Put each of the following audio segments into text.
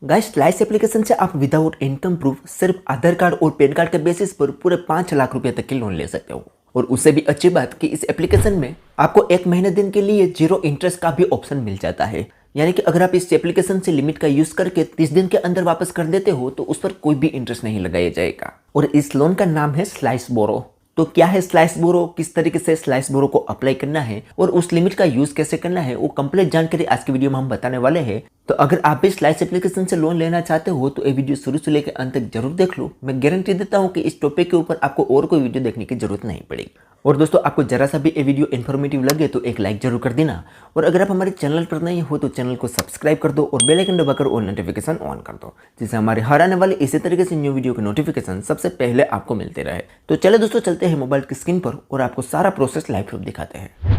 Guys, slice application से आप without income proof सिर्फ आधार कार्ड और पैन कार्ड के बेसिस पर पूरे 5 लाख रुपए तक की लोन ले सकते हो। और उससे भी अच्छी बात कि इस एप्लीकेशन में आपको 1 महीने दिन के लिए 0 इंटरेस्ट का भी ऑप्शन मिल जाता है। यानी कि अगर आप इस एप्लीकेशन से लिमिट का यूज करके 30 दिन के अंदर वापस कर देते हो तो उस पर कोई भी इंटरेस्ट नहीं लगाया जाएगा। और इस लोन का नाम है स्लाइस बोरो। तो क्या है स्लाइस बोरो, किस तरीके से स्लाइस बोरो को अप्लाई करना है और उस लिमिट का यूज कैसे करना है, वो कंप्लीट जानकारी आज की वीडियो में हम बताने वाले हैं। तो अगर आप भी स्लाइस एप्लीकेशन से लोन लेना चाहते हो तो ये वीडियो शुरू से लेकर अंत तक जरूर देख लो। मैं गारंटी देता हूँ कि इस टॉपिक के ऊपर आपको और कोई वीडियो देखने की जरूरत नहीं पड़ेगी। और दोस्तों, आपको जरा सा भी ये वीडियो इन्फॉर्मेटिव लगे तो एक लाइक जरूर कर देना। और अगर आप हमारे चैनल पर नए हो तो चैनल को सब्सक्राइब कर दो और बेल आइकन दबाकर और नोटिफिकेशन ऑन कर दो, जिससे हमारे हर आने वाले इसी तरीके से न्यू वीडियो के नोटिफिकेशन सबसे पहले आपको मिलते रहे। तो चले दोस्तों, चलते हैं मोबाइल की स्क्रीन पर और आपको सारा प्रोसेस लाइव प्रूफ दिखाते हैं।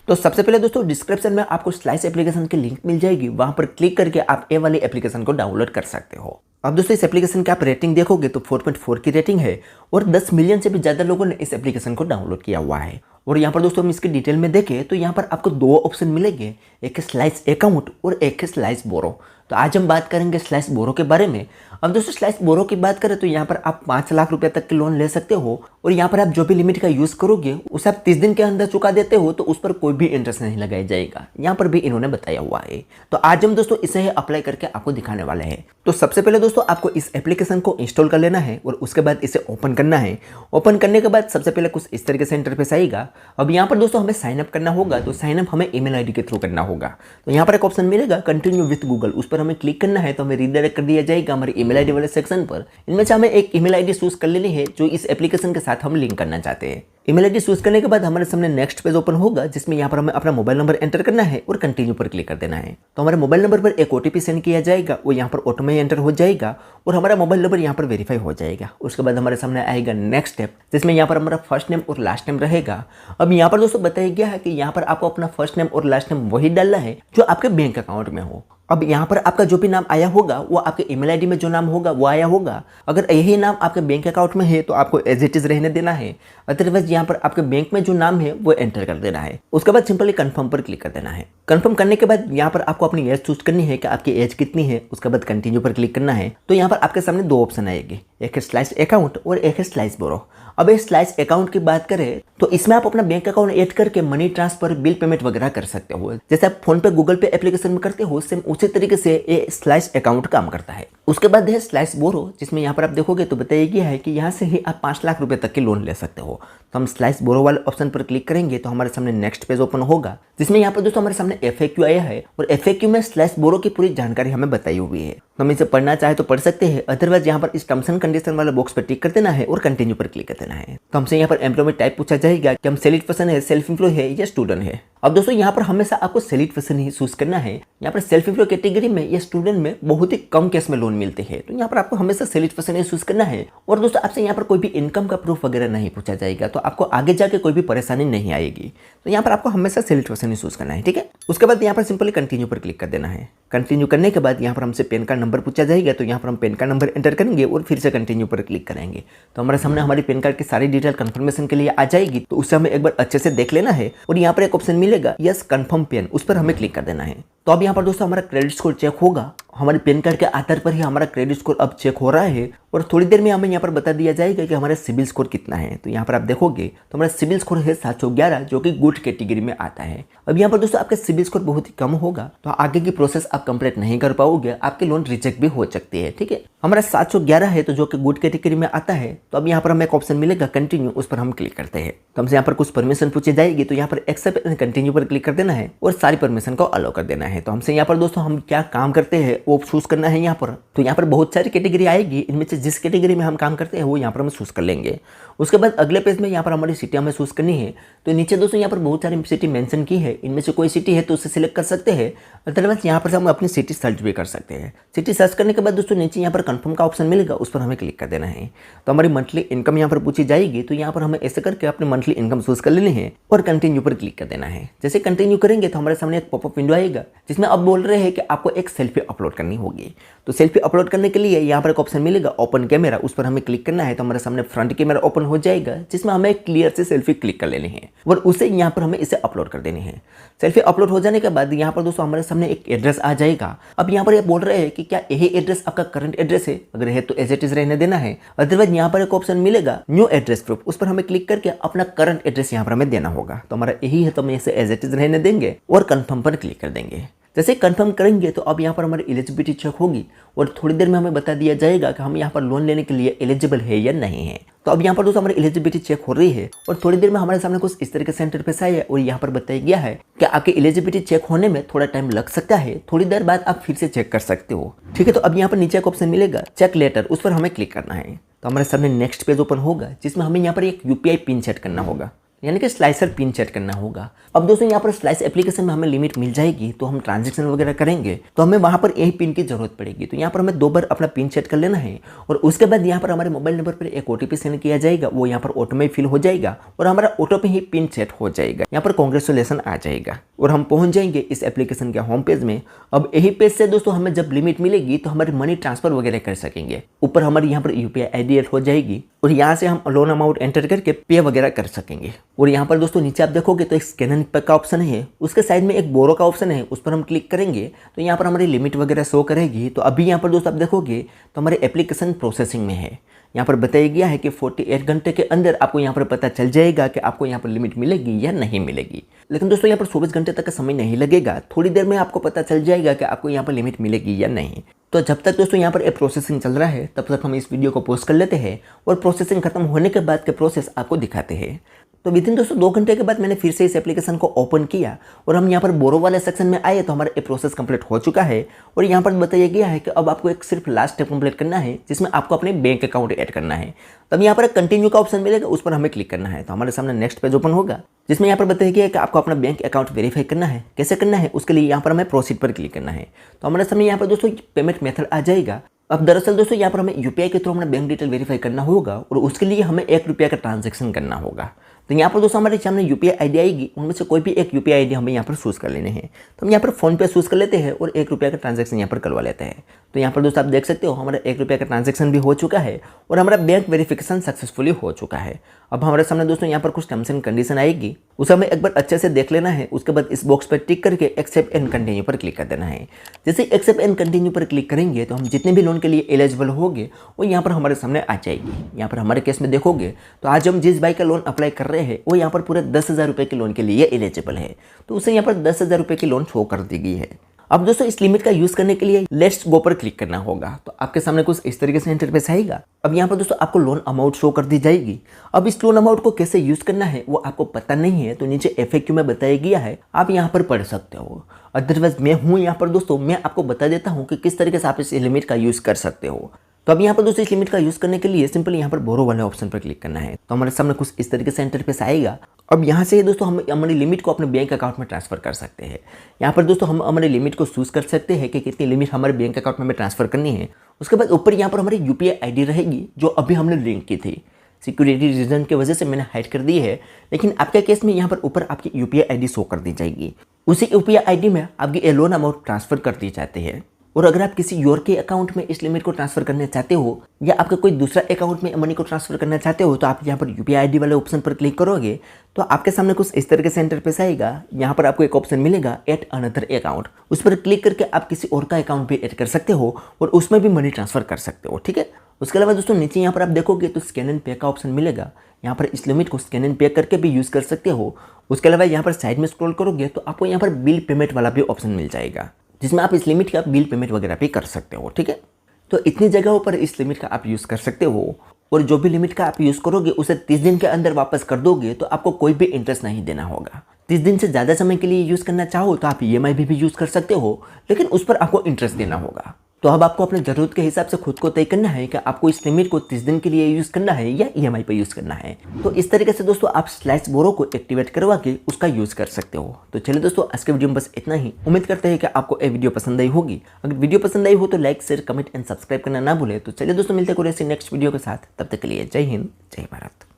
तो सबसे पहले दोस्तों, डिस्क्रिप्शन में आपको स्लाइस एप्लीकेशन की लिंक मिल जाएगी, वहां पर क्लिक करके आप ये वाली एप्लीकेशन को डाउनलोड कर सकते हो। अब दोस्तों, इस एप्लीकेशन की आप रेटिंग देखोगे तो 4.4 की रेटिंग है और 10 मिलियन से भी ज़्यादा लोगों ने इस एप्लीकेशन को डाउनलोड किया हुआ है। और यहाँ पर दोस्तों हम इसकी डिटेल में देखें तो यहाँ पर आपको 2 ऑप्शन मिलेंगे, एक है स्लाइस अकाउंट और एक है स्लाइस बोरो। तो आज हम बात करेंगे स्लाइस बोरो के बारे में। अब दोस्तों, स्लाइस बोरो की बात करें तो यहाँ पर आप 5 लाख रुपए तक की लोन ले सकते हो और यहाँ पर आप जो भी लिमिट का यूज करोगे उसे आप 30 दिन के अंदर चुका देते हो तो उस पर कोई भी इंटरेस्ट नहीं लगाया जाएगा। यहाँ पर भी इन्होंने बताया हुआ है। तो आज हम दोस्तों इसे अप्लाई करके आपको दिखाने वाले हैं। तो सबसे पहले दोस्तों आपको इस एप्लीकेशन को इंस्टॉल कर लेना है और उसके बाद इसे ओपन करना है। ओपन करने के बाद सबसे पहले कुछ इस तरीके से इंटरफेस आएगा। अब यहाँ पर दोस्तों हमें साइन अप करना होगा, तो साइन अप हमें ईमेल आईडी के थ्रू करना होगा। तो यहाँ पर एक ऑप्शन मिलेगा कंटिन्यू विथ गूगल, उस पर हमें क्लिक करना है तो हमें रीडायरेक्ट कर दिया जाएगा हमारी ईमेल आईडी वाले सेक्शन पर। इनमें से हमें एक ईमेल आईडी चूज कर लेनी है जो इस एप्लीकेशन के साथ हम लिंक करना चाहते हैं। ईमेल आईडी चूज करने के बाद हमारे सामने नेक्स्ट पेज ओपन होगा, जिसमें यहाँ पर हमें अपना मोबाइल नंबर एंटर करना है और कंटिन्यू पर क्लिक कर देना है। तो हमारे मोबाइल नंबर पर एक ओटीपी सेंड किया जाएगा, वो यहाँ पर ऑटो में एंटर हो जाएगा और हमारा मोबाइल नंबर यहाँ पर वेरीफाई हो जाएगा। उसके बाद हमारे सामने आएगा नेक्स्ट स्टेप, जिसमें यहाँ पर हमारा फर्स्ट नेम और लास्ट नेम रहेगा। अब यहाँ पर दोस्तों बताया गया है कि यहाँ पर आपको अपना फर्स्ट नेम और लास्ट नेम वही डालना है जो आपके बैंक अकाउंट में हो। अब यहाँ पर आपका जो भी नाम आया होगा वो आपके ईमेल आईडी में जो नाम होगा वो आया होगा। अगर यही नाम आपके बैंक अकाउंट में है तो आपको एज इट इज रहने देना है, अदरवाइज यहाँ पर आपके बैंक में जो नाम है वो एंटर कर देना है। उसके बाद सिंपली कंफर्म पर क्लिक कर देना है। कंफर्म करने के बाद यहाँ पर आपको अपनी एज चूज करनी है कि आपकी एज कितनी है। उसके बाद कंटिन्यू पर क्लिक करना है। तो यहाँ पर आपके सामने 2 ऑप्शन आएंगे, एक है स्लाइस अकाउंट और एक है स्लाइस बोरो। अब ये स्लाइस अकाउंट की बात करें तो इसमें आप अपना बैंक अकाउंट ऐड करके मनी ट्रांसफर, बिल पेमेंट वगैरह कर सकते हो। जैसे आप फोन पे, गूगल पे एप्लीकेशन में करते हो, सेम उसी तरीके से ये स्लाइस अकाउंट काम करता है। उसके बाद है स्लाइस बोरो, जिसमें यहाँ पर आप देखोगे तो बताया गया है कि यहाँ से ही आप 5 लाख रुपए तक के लोन ले सकते हो। तो हम स्लाइस बोरो वाले ऑप्शन पर क्लिक करेंगे तो हमारे सामने नेक्स्ट पेज ओपन होगा, जिसमें यहाँ पर दोस्तों हमारे सामने FAQ आया है और FAQ में स्लाइस बोरो की पूरी जानकारी हमें बताई हुई है। हम इसे पढ़ना चाहे तो पढ़ सकते हैं, अदरवाइज यहाँ पर इस टर्म्स एंड कंडीशन वाले बॉक्स पर टिक कर देना है और कंटिन्यू पर क्लिक कर देना है। तो हमसे यहाँ पर एम्प्लॉयमेंट टाइप पूछा जाएगा कि हम सैलरीड पर्सन है, सेल्फ एम्प्लॉय है या स्टूडेंट है। अब दोस्तों यहाँ पर हमेशा आपको सैलरीड पर्सन ही चूज करना है। यहाँ पर सेल्फ एम्प्लॉय कैटेगरी में या स्टूडेंट में बहुत ही कम केस में लोन मिलते हैं, तो यहाँ पर आपको हमेशा सैलरीड पर्सन ही चूज करना है। और दोस्तों आपसे यहाँ पर कोई भी इनकम का प्रूफ वगैरह नहीं पूछा जाएगा, तो आपको आगे जाके कोई भी परेशानी नहीं आएगी। तो यहाँ पर आपको हमेशा सैलरीड पर्सन ही चूज करना है, ठीक है। उसके बाद यहाँ पर सिंपली कंटिन्यू पर क्लिक कर देना है। कंटिन्यू करने के बाद यहाँ पर हमसे पैन कार्ड नंबर पूछा जाएगा, तो यहाँ पर हम पैन कार्ड नंबर एंटर करेंगे और फिर से कंटिन्यू पर क्लिक करेंगे। तो हमारे सामने हमारी पैन कार्ड की सारी डिटेल कंफर्मेशन के लिए आ जाएगी, तो उसे हमें एक बार अच्छे से देख लेना है। और यहाँ पर एक ऑप्शन मिलेगा यस कंफर्म पैन, उस पर हमें क्लिक कर देना है। तो अब यहाँ पर दोस्तों हमारा क्रेडिट स्कोर चेक होगा। हमारे पैन कार्ड के आधार पर ही हमारा क्रेडिट स्कोर अब चेक हो रहा है और थोड़ी देर में हमें यहाँ पर बता दिया जाएगा कि हमारा सिबिल स्कोर कितना है। तो यहाँ पर आप देखोगे तो हमारा सिबिल स्कोर है 711, जो कि गुड कैटेगरी में आता है। अब यहाँ पर दोस्तों आपका सिबिल स्कोर बहुत ही कम होगा तो आगे की प्रोसेस आप कंप्लीट नहीं कर पाओगे, आपके लोन रिजेक्ट भी हो सकती है, ठीक है। हमारा 711 है तो जो कि गुड कैटेगरी में आता है। तो अब यहाँ पर हमें एक ऑप्शन मिलेगा कंटिन्यू, उस पर हम क्लिक करते हैं। तो हमसे यहाँ पर कुछ परमिशन पूछी जाएगी, तो यहाँ पर एक्सेप्ट एंड कंटिन्यू पर क्लिक कर देना है और सारी परमिशन को अलाउ कर देना है। तो हमसे यहाँ पर दोस्तों हम क्या काम करते हैं वो चूज करना है यहाँ पर। तो यहाँ पर बहुत सारी कैटेगरी आएगी, इनमें से जिस कैटेगरी में हम काम करते हैं वो यहाँ पर हम चूज कर लेंगे। उसके बाद अगले पेज में यहाँ पर हमारी सिटी हमें चूज करनी है। तो नीचे दोस्तों यहाँ पर बहुत सारी सिटी मेंशन की है, इनमें से कोई सिटी है तो उसे सिलेक्ट कर सकते हैं, अदरवाइज यहाँ पर हम अपनी सिटी सर्च भी कर सकते हैं। सिटी सर्च करने के बाद दोस्तों नीचे यहाँ पर कंफर्म का ऑप्शन मिलेगा, उस पर हमें क्लिक कर देना है। तो हमारी मंथली इनकम यहाँ पर पूछी जाएगी, तो यहाँ पर हमें ऐसे करके अपनी मंथली इनकम चूज कर लेनी है और कंटिन्यू पर क्लिक कर देना है। जैसे कंटिन्यू करेंगे तो हमारे सामने एक पॉपअप विंडो आएगा, जिसमें अब बोल रहे हैं कि आपको एक सेल्फी अपलोड अपलोड करनी होगी। तो सेल्फी अपलोड करने के लिए यहाँ पर एक ऑप्शन मिलेगा ओपन कैमरा, उस पर हमें क्लिक करना है तो हमारे सामने फ्रंट कैमरा ओपन हो जाएगा, जिसमें हमें क्लियर से सेल्फी क्लिक कर लेनी है और उसे यहाँ पर हमें इसे अपलोड कर देनी है। सेल्फी अपलोड हो जाने के बाद यहाँ पर दोस्तों हमारे सामने एक एड्रेस आ जाएगा। अब यहाँ पर ये बोल रहे हैं कि क्या यही एड्रेस आपका करंट एड्रेस है, अगर है तो एज इट इज रहने देना है, अदरवाइज यहाँ पर एक ऑप्शन मिलेगा न्यू एड्रेस प्रूफ, उस पर हमें क्लिक करके अपना करंट एड्रेस यहाँ पर हमें देना होगा। तो हमारा यही है तो हम इसे एज इट इज रहने देंगे और कंफर्म पर क्लिक कर देंगे। जैसे कंफर्म करेंगे तो अब यहाँ पर हमारी एलिजिबिलिटी चेक होगी और थोड़ी देर में हमें बता दिया जाएगा कि हम यहाँ पर लोन लेने के लिए एलिजिबल है या नहीं है। तो अब यहाँ पर दोस्तों हमारी एलिजिबिलिटी चेक हो रही है और थोड़ी देर में हमारे सामने कुछ इस तरह के सेंटर पे आया और यहाँ पर बताया गया है कि आपकी एलिजिबिलिटी चेक होने में थोड़ा टाइम लग सकता है, थोड़ी देर बाद आप फिर से चेक कर सकते हो। ठीक है, तो अब यहाँ पर नीचे एक ऑप्शन मिलेगा चेक लेटर, उस पर हमें क्लिक करना है। तो हमारे सामने नेक्स्ट पेज ओपन होगा जिसमें हमें यहाँ पर एक यूपीआई पिन सेट करना होगा, यानी कि स्लाइसर पिन सेट करना होगा। अब दोस्तों यहाँ पर स्लाइस एप्लीकेशन में हमें लिमिट मिल जाएगी, तो हम ट्रांजैक्शन वगैरह करेंगे तो हमें वहाँ पर यही पिन की जरूरत पड़ेगी। तो यहाँ पर हमें 2 बार अपना पिन सेट कर लेना है और उसके बाद यहाँ पर हमारे मोबाइल नंबर पर एक ओटीपी सेंड किया जाएगा, वो यहाँ पर ऑटो में फिल हो जाएगा और हमारा ऑटो पे ही पिन सेट हो जाएगा। यहाँ पर कांग्रेचुलेशन आ जाएगा और हम पहुंच जाएंगे इस एप्लीकेशन के होम पेज में। अब यही पेज से दोस्तों हमें जब लिमिट मिलेगी तो हमारी मनी ट्रांसफर वगैरह कर सकेंगे। ऊपर हमारी यहाँ पर यूपीआई आईडी ऐड हो जाएगी और यहाँ से हम लोन अमाउंट एंटर करके पे वगैरह कर सकेंगे। और यहाँ पर दोस्तों नीचे आप देखोगे तो एक स्कैन एंड पे का ऑप्शन है, उसके साइड में एक बोरो का ऑप्शन है, उस पर हम क्लिक करेंगे तो यहाँ पर हमारी लिमिट वगैरह शो करेगी। तो अभी यहाँ पर दोस्तों आप देखोगे तो हमारी एप्लीकेशन प्रोसेसिंग में है। यहाँ पर बताया गया है कि 48 घंटे के अंदर आपको यहाँ पर पता चल जाएगा कि आपको यहाँ पर लिमिट मिलेगी या नहीं मिलेगी। लेकिन दोस्तों यहाँ पर 24 घंटे तक का समय नहीं लगेगा, थोड़ी देर में आपको पता चल जाएगा कि आपको यहाँ पर लिमिट मिलेगी या नहीं। तो जब तक दोस्तों यहाँ पर प्रोसेसिंग चल रहा है तब तक हम इस वीडियो को पॉज कर लेते हैं और प्रोसेसिंग खत्म होने के बाद के प्रोसेस आपको दिखाते हैं। तो विदिन दोस्तों 2 घंटे के बाद मैंने फिर से इस एप्लीकेशन को ओपन किया और हम यहाँ पर बोरो वाले सेक्शन में आए तो हमारा ये प्रोसेस कंप्लीट हो चुका है। और यहाँ पर बताया गया है कि अब आपको एक सिर्फ लास्ट स्टेप कंप्लीट करना है, जिसमें आपको अपने बैंक अकाउंट ऐड करना है। तब यहाँ पर कंटिन्यू का ऑप्शन मिलेगा, उस पर हमें क्लिक करना है। तो हमारे सामने नेक्स्ट पेज ओपन होगा जिसमें यहाँ पर बताया गया है कि आपको अपना बैंक अकाउंट वेरीफाई करना है। कैसे करना है उसके लिए यहाँ पर हमें प्रोसीड पर क्लिक करना है। तो हमारे सामने यहाँ पर दोस्तों पेमेंट मेथड आ जाएगा। अब दरअसल दोस्तों यहाँ पर हमें यूपीआई के थ्रू अपना बैंक डिटेल वेरीफाई करना होगा और उसके लिए हमें 1 रुपया का ट्रांजैक्शन करना होगा। तो यहाँ पर दोस्तों हमारे सामने यूपीआई आईडी आएगी, उनमें से कोई भी एक यूपीआई आईडी हमें यहाँ पर चूज कर लेने हैं। तो हम यहाँ पर फोन पे चूज कर लेते हैं और 1 रुपया का ट्रांजैक्शन यहाँ पर करवा लेते हैं। तो यहाँ पर दोस्तों आप देख सकते हो हमारा 1 रुपया का ट्रांजैक्शन भी हो चुका है और हमारा बैंक वेरिफिकेशन सक्सेसफुली हो चुका है। अब हमारे सामने दोस्तों यहाँ पर कुछ टर्म्स एंड कंडीशन आएगी, उसे हमें एक बार अच्छे से देख लेना है। उसके बाद इस बॉक्स पर टिक करके एक्सेप्ट एंड कंटिन्यू पर क्लिक कर देना है। जैसे एक्सेप्ट एंड कंटिन्यू पर क्लिक करेंगे तो हम जितने भी लोन के लिए एलिजिबल होंगे वो यहाँ पर हमारे सामने आ जाएगी। यहाँ पर हमारे केस में देखोगे तो आज हम जिस भाई का लोन अप्लाई कर रहे हैं वो यहाँ पर पूरे 10,000 रुपये के लोन के लिए एलिजिबल है, तो उसे यहाँ पर 10,000 रुपये की लोन शो कर दी गई है। अब दोस्तों इस लिमिट का यूज करने के लिए लेट्स गो पर क्लिक करना होगा। तो आपके सामने कुछ इस तरीके से इंटरफेस आएगा। अब यहाँ पर दोस्तों आपको लोन अमाउंट शो कर दी जाएगी। अब इस लोन अमाउंट को कैसे यूज करना है वो आपको पता नहीं है तो नीचे FAQ में बताया गया है, आप यहाँ पर पढ़ सकते हो। अदरवाइज मैं हूँ यहाँ पर दोस्तों, मैं आपको बता देता हूँ कि किस तरीके से आप इस लिमिट का यूज कर सकते हो। तो अब यहाँ पर दोस्तों इस लिमिट का यूज करने के लिए सिंपल यहाँ पर बोरो वाले ऑप्शन पर क्लिक करना है। तो हमारे सामने कुछ इस तरीके से इंटरफेस आएगा। अब यहाँ से दोस्तों हम हमारी लिमिट को अपने बैंक अकाउंट में ट्रांसफर कर सकते हैं। यहाँ पर दोस्तों हम हमारी लिमिट को चूज कर सकते हैं कि कितनी लिमिट हमारे बैंक अकाउंट में हमें ट्रांसफर करनी है। उसके बाद ऊपर यहाँ पर हमारी यूपीआई आईडी रहेगी जो अभी हमने लिंक की थी। सिक्योरिटी रीजन की वजह से मैंने हाइड कर दी है, लेकिन आपके केस में यहाँ पर ऊपर आपकी यूपीआई आईडी शो कर दी जाएगी। उसी यूपीआई आईडी में आपकी लोन अमाउंट ट्रांसफर कर दी जाती है। और अगर आप किसी और के अकाउंट में इस लिमिट को ट्रांसफर करना चाहते हो या आपका कोई दूसरा अकाउंट में मनी को ट्रांसफर करना चाहते हो तो आप यहाँ पर यूपीआई आईडी वाले ऑप्शन पर क्लिक करोगे तो आपके सामने कुछ इस तरीके से इंटरफेस आएगा। यहाँ पर आपको एक ऑप्शन मिलेगा ऐड अनदर अकाउंट, उस पर क्लिक करके आप किसी और का अकाउंट भी ऐड कर सकते हो और उसमें भी मनी ट्रांसफर कर सकते हो। ठीक है, उसके अलावा दोस्तों नीचे यहाँ पर आप देखोगे तो स्कैन एंड पे का ऑप्शन मिलेगा। यहाँ पर इस लिमिट को स्कैन एंड पे करके भी यूज़ कर सकते हो। उसके अलावा यहाँ पर साइड में स्क्रॉल करोगे तो आपको यहाँ पर बिल पेमेंट वाला भी ऑप्शन मिल जाएगा, जिसमें आप इस लिमिट का बिल पेमेंट वगैरह भी कर सकते हो। ठीक है, तो इतनी जगहों पर इस लिमिट का आप यूज़ कर सकते हो और जो भी लिमिट का आप यूज़ करोगे उसे 30 दिन के अंदर वापस कर दोगे तो आपको कोई भी इंटरेस्ट नहीं देना होगा। 30 दिन से ज़्यादा समय के लिए यूज़ करना चाहो तो आप EMI भी यूज़ कर सकते हो, लेकिन उस पर आपको इंटरेस्ट देना होगा। तो अब आपको अपने ज़रूरत के हिसाब से खुद को तय करना है कि आपको इस लिमिट को 30 दिन के लिए यूज़ करना है या EMI पर यूज़ करना है। तो इस तरीके से दोस्तों आप स्लाइस बोरो को एक्टिवेट करवा के उसका यूज़ कर सकते हो। तो चलिए दोस्तों आज के वीडियो में बस इतना ही। उम्मीद करते हैं कि आपको ये वीडियो पसंद आई होगी। अगर वीडियो पसंद आई हो तो like, share, comment and subscribe करना ना भूले। तो चलिए दोस्तों मिलते हैं कोई ऐसी नेक्स्ट वीडियो के साथ, तब तक के लिए जय हिंद, जय भारत।